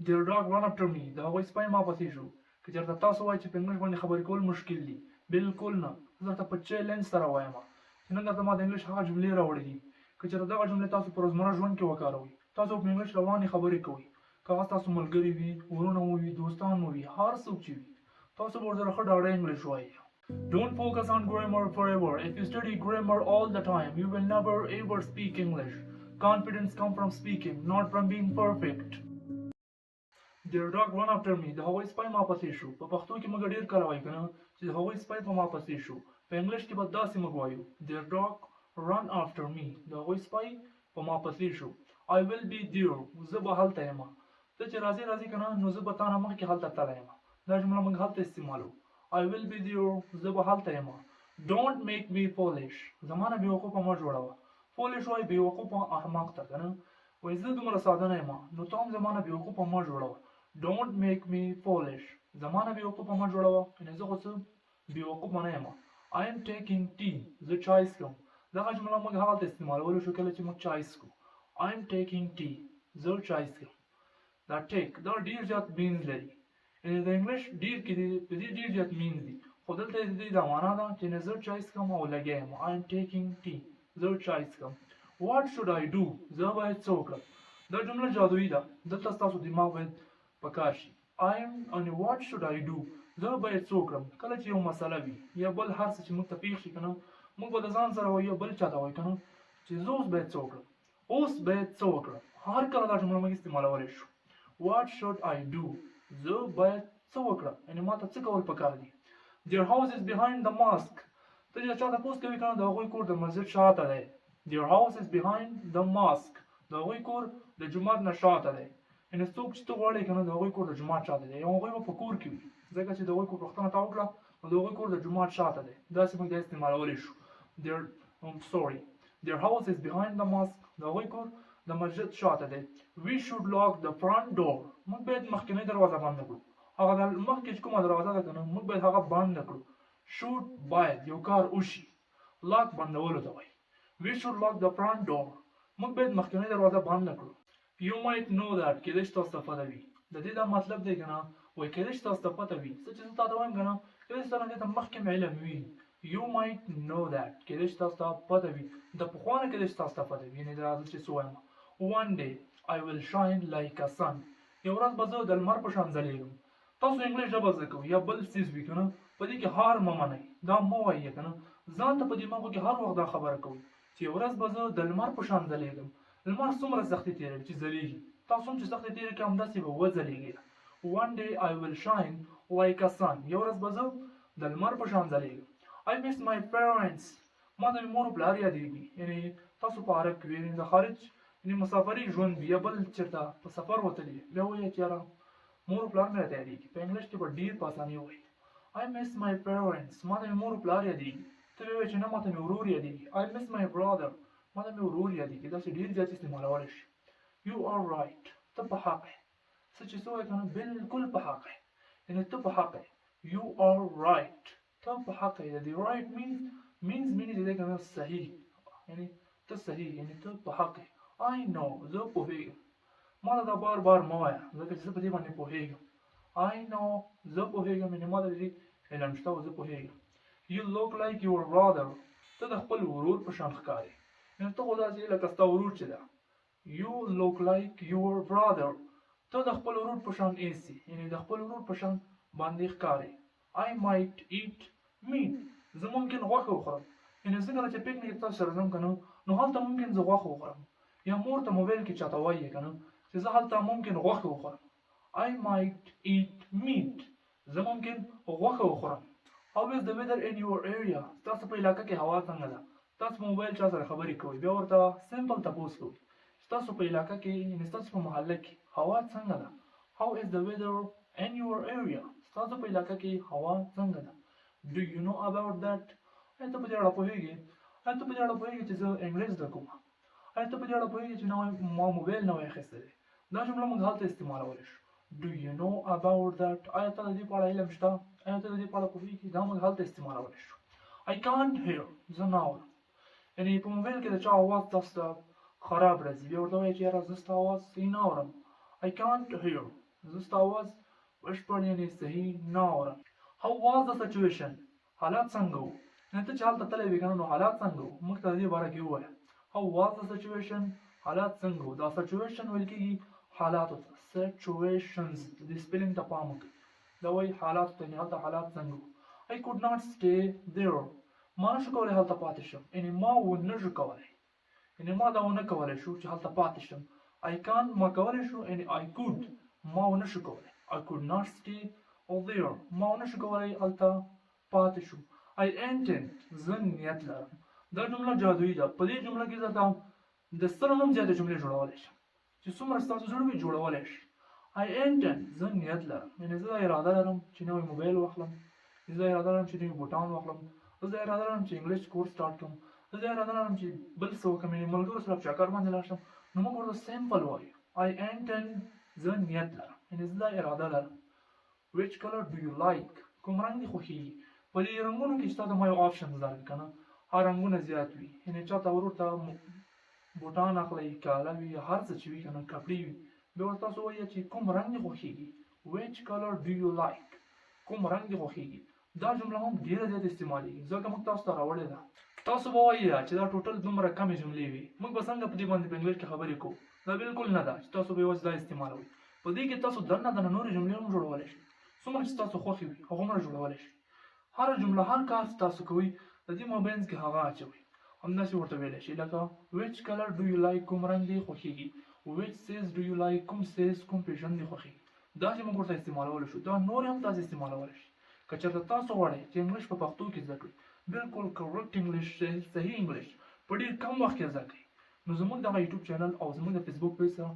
Their dog run after me. د هغوی سپی ما پسې شو. که چېرته تاسو وایئ چې په انګلیش باندې خبرې کول مشکل دي، بالکل نه. زه درته په چیلنج سره وایم چې نن درته ما د انګلیش هغه جملې راوړې دي. که چېرته دغه جملې تاسو په روزمره ژوند کې وکاروئ، تاسو په انګلیش روانې خبرې کوئ، که هغه ستاسو ملګري وي، ورونه مو وي، دوستان مو وي، هر څوک چې وي، تاسو به ورسره ښه ډاډه انګلیش وایئ. Don't focus on grammar forever. If you study grammar all the time, you will never ever speak English. Confidence comes from speaking, not from being perfect. Their dog run after me. د هغوی سپی ما پسې شو. په پښتو کې موږ ډېر کله وایو که نه چې د هغوی سپی په ما پسې شو. په انګلیش کې به داسې موږ وایو Their dog run after me. د هغوی سپی په ما پسې شو. I will be there. زه به هلته یم. ته چې راځې که نه نو زه به تا نه مخکې هلته تللی یم. دا جمله موږ هلته استعمالوو. I will be there. زه به هلته یم. Don't make me foolish. زما نه بېوقوفه مه جوړوه. foolish وایي بېوقوفه احمق ته که نه. وایي زه دومره ساده نه یم نو ته هم زما نه بېوقوفه مه جوړوه. Don't make me foolish. زما نه بېوقوفه مه جوړوه. یعنې زه خو څه بېوقوفه نه یم. I am taking tea. زه چای څښم. دغه جمله موږ هغلته استعمالولی شو کله چې موږ چای څښو. I am taking tea. زه چای څښم. دا ټیک دا ډېر زیات مینز لري. یعنې د انګلیش ډېر کې دي په دې ډېر زیات مینز دي. خو دلته یې د دې دا معنا ده چې زه چای څښم او لګیا یم. I am taking tea. زه چای څښم. What should I do? زه باید څه وکړم؟ دا جمله جادویي ده. دلته ستاسو دماغ باید په کار شي. and what should I do? زه باید څه وکړم؟ کله چې یو مسله وي یا بل هر څه چې موږ ته پېښ شي که نه موږ به د ځان سره وایو یا بل چا ته وایو که نه چې زه اوس باید څه وکړم؟ اوس باید څه وکړم؟ هر کله دا جمله موږ استعمالولی شو. What should I do? زه باید څه وکړم؟ یعنې ما ته څه کول پکار دي؟ Their house is behind the mosque. ته چې چا تپوس کوي که نه د هغوی کور د مسجد شاته دی. Their house is behind the mosque. د هغوی کور د جومات نه شاته دی. یعنې څوک چې ته غواړې که نه د هغوی کور د جومات شاته دی. هغوی به په کور کې وي ځکه چې د هغوی کور پوښتنه تا وکړه نو د هغوی کور د جومات شاته دی. داسې موږ دا استعمالولی شو. Their house is behind the mosque. د هغوی کور د مسجد شاته دی. We should lock the front door. موږ باید مخکینۍ دروازه بنده کړو. هغه د مخکې چې کومه دروازه ده که نه موږ باید هغه بنده کړو. should باید یو کار وشي. lock بندولو ته وایي. We should lock the front door. موږ باید مخکینۍ دروازه بنده کړو. You might know that. کېدای شي تاسو ته پته وي. د دې دا مطلب دی که نه وایي کېدای شي تاسو ته پته وي. څه چې زه تا ته وایم که نه کېدای شي تا نه دې ته مخکې علم وي. You might know that. کېدای شي تاسو ته پته وي. د پخوا نه کېدای شي تاسو ته پته وي. یعنې راځه چې څه وایم. One day I will shine like a sun. یو ورځ به زه د لمر په شان ځلېږم. تاسو انګلیش ژبه زده کوئ یا بل څیز وي که نه په دې کې هار مه منئ. دا مه وایئ که نه ځان ته په دماغو کې هر وخت دا خبره کوئ چې یو ورځ به زه د لمر په شان ځلېږم. لمر څومره سختي تېروي چې ځلېږي. تاسو هم چې سختي تېرې کړئ همداسې به وځلېږئ. One day I will shine like a sun. یو ورځ به زه د لمر په شان ځلېږم. I miss my parents. ما ته مې مور و پلار یادېږي. یعنې تاسو په عرب کې وي د خارج یعنې مسافري ژوند وي یا بل چېرته په سفر وتلي بیا وایي چې یاره مور و پلار مې راته یادېږي. په انګلیش کې به ډېر په اسانۍ وایي I miss my parents. ما ته مې مور و پلار یادېږي. ته بیا وایې چې نه ما ته مې ورور یادېږي. I miss my brother. ما ته مې ورور یادېږي. داسې ډېر زیات استعمالولی شي. You are right. ته په حق یې. څه چې څه وایې که نه بلکل په حق یې. یعنې ته په حق یې. You are right. ته په حق یې. د دې right means چې دی که نه صحیح. یعنې ته صحیح یعنې ته په حق یې. I know. زه پوهېږم. ما ته دا بار بار مه وایه ځکه چې زه په دې باندې پوهېږم. I know. زه پوهېږم یعنې ما ته د دې علم شته او زه پوهېږم. You look like your brother. ته د خپل ورور په شان ښکارې. یعنې ته خو داسې لکه ستا ورور چې ده. You look like your brother. ته د خپل ورور په شان ایسي. یعنې د خپل ورور په شان باندې ښکارې. I might eat meat. زه ممکن غوښه وخورم. یعنې زه کله چې پکنیک تاسو سره ځم که نه نو هلته ممکن زه غوښه وخورم. یا مور ته موبایل کې چاته وایي که نه چې زه هلته ممکن غوښه وخورم. I might eat meat. زه ممکن غوښه وخورم. How is the weather in your area? تاسو په علاقه کې هوا څنګه ده؟ تاسو په موبایل چا سره خبرې کوئ بیا ورته سمپل تپوس کوئ چې تاسو په علاقه کې یعنې ستاسو په محله کې هوا څنګه ده؟ How is the weather in your area? ستاسو په علاقه کې هوا څنګه ده؟ Do you know about that? آیا ته په دې اړه پوهېږې؟ آیا ته په دې اړه پوهېږې چې زه انګلیس زده کوم؟ آیا ته په دې اړه پوهېږې چې ما موبایل نوی اخیستی دی؟ دا جمله موږ هلته استعمالولی شو. Do you know about that? آیا ته د دې په اړه علم شته؟ آیا ته د دې په اړه پوهېږې؟ دا موږ هلته استعمالولی شو. I can't hear. زه نه اورم. یعنې په موبایل کې د چا اواز تاسو ته خراب راځي بیا ورته وایئ چې یاره زه ستا اواز صحیح نه اورم. I can't hear. زه ستا اواز بشپړ یعنې صحیح نه اورم. How was the situation? حالات څنګه وو؟ ته چې هلته تللی وې که نه نو حالات څنګه وو؟ موږ ته د دې باره کې ووایه. How was the situation? حالات څنګه وو؟ دا سچویشن ویل کېږي حالاتو ته. Situations د سپیلنګ ته پام وکړئ. دا وایي حالاتو ته، یعنې هلته حالات څنګه وو. I could not stay there. ما نشو کولی هلته پاتې شم، یعنې ما ونشو کولی، یعنې ما دا ونه کولی شو چې هلته پاتې شم. I can't ما کولی شو، یعنې I could ما ونشو کولی. I could not stay there. ما ونشو کولی هلته پاتې شو. I intend زه نیت لرم. دا جمله جادویي ده. په دې جمله کې زه د سلو نه هم زیاتې جملې جوړولی شم چې څومره ستاسو زړه وي جوړولی شي. I intend زه نیت لرم، یعنې زه دا اراده لرم چې نوی موبایل واخلم، زه اراده لرم چې نوي بوټان واخلم، زه اراده لرم چې انګلیش کورس سټارټ کړم، زه اراده لرم چې بل څه وکړم، یعنې ملګرو سره په چکر باندې لاړ شم. نو موږ ورته سمپل وایو I intend زه نیت لرم، یعنې زه دا اراده لرم. Which color do you like? کوم رنګ دې خوښېږي؟ په دې رنګونو کې چې تا ته ما یو آپشنز درکړي که نه، هغه رنګونه زیات وي، یعنې چاته ورته بوټان اخلئ، کاله وي، هر څه چې وي که نه، کپړې وي، بیا ورته تاسو وایئ چې کوم رنګ دې خوښېږي. Which color do you like? کوم رنګ دې خوښېږي. دا جمله هم ډېره زیات استعمالېږي ځکه موږ تاسو ته راوړې ده. تاسو به وایئ چې دا ټوټل دومره کمې جملې وي، موږ به څنګه په دې باندې په انګلیش کې خبرې کوو. دا بالکل نه ده چې تاسو به یوازې دا استعمالوئ. په دې کې تاسو دننه نورې جملې هم جوړولی شئ، څومره چې تاسو خوښې وي هغومره جوړولی شئ. هره جمله هر کار چې تاسو کوئ د دې مابینځ کې هغه اچوئ. همداسې ورته ویلی شئ لکه which color do you like کوم رنګ دې خوښېږي. which says do you like کوم says کوم پیژن دې خوښېږي. دا چې موږ ورته استعمالولی شو، دا نور هم تاسو استعمالولی شئ. که چېرته تاسو غواړئ چې انګلیش په پښتو کې زده کړئ، بالکل کریکټ انګلیش، صحیح انګلیش په ډېر کم وخت کې زده کړئ، نو زموږ دغه یوټیوب چینل او زموږ د فیسبوک پیج سره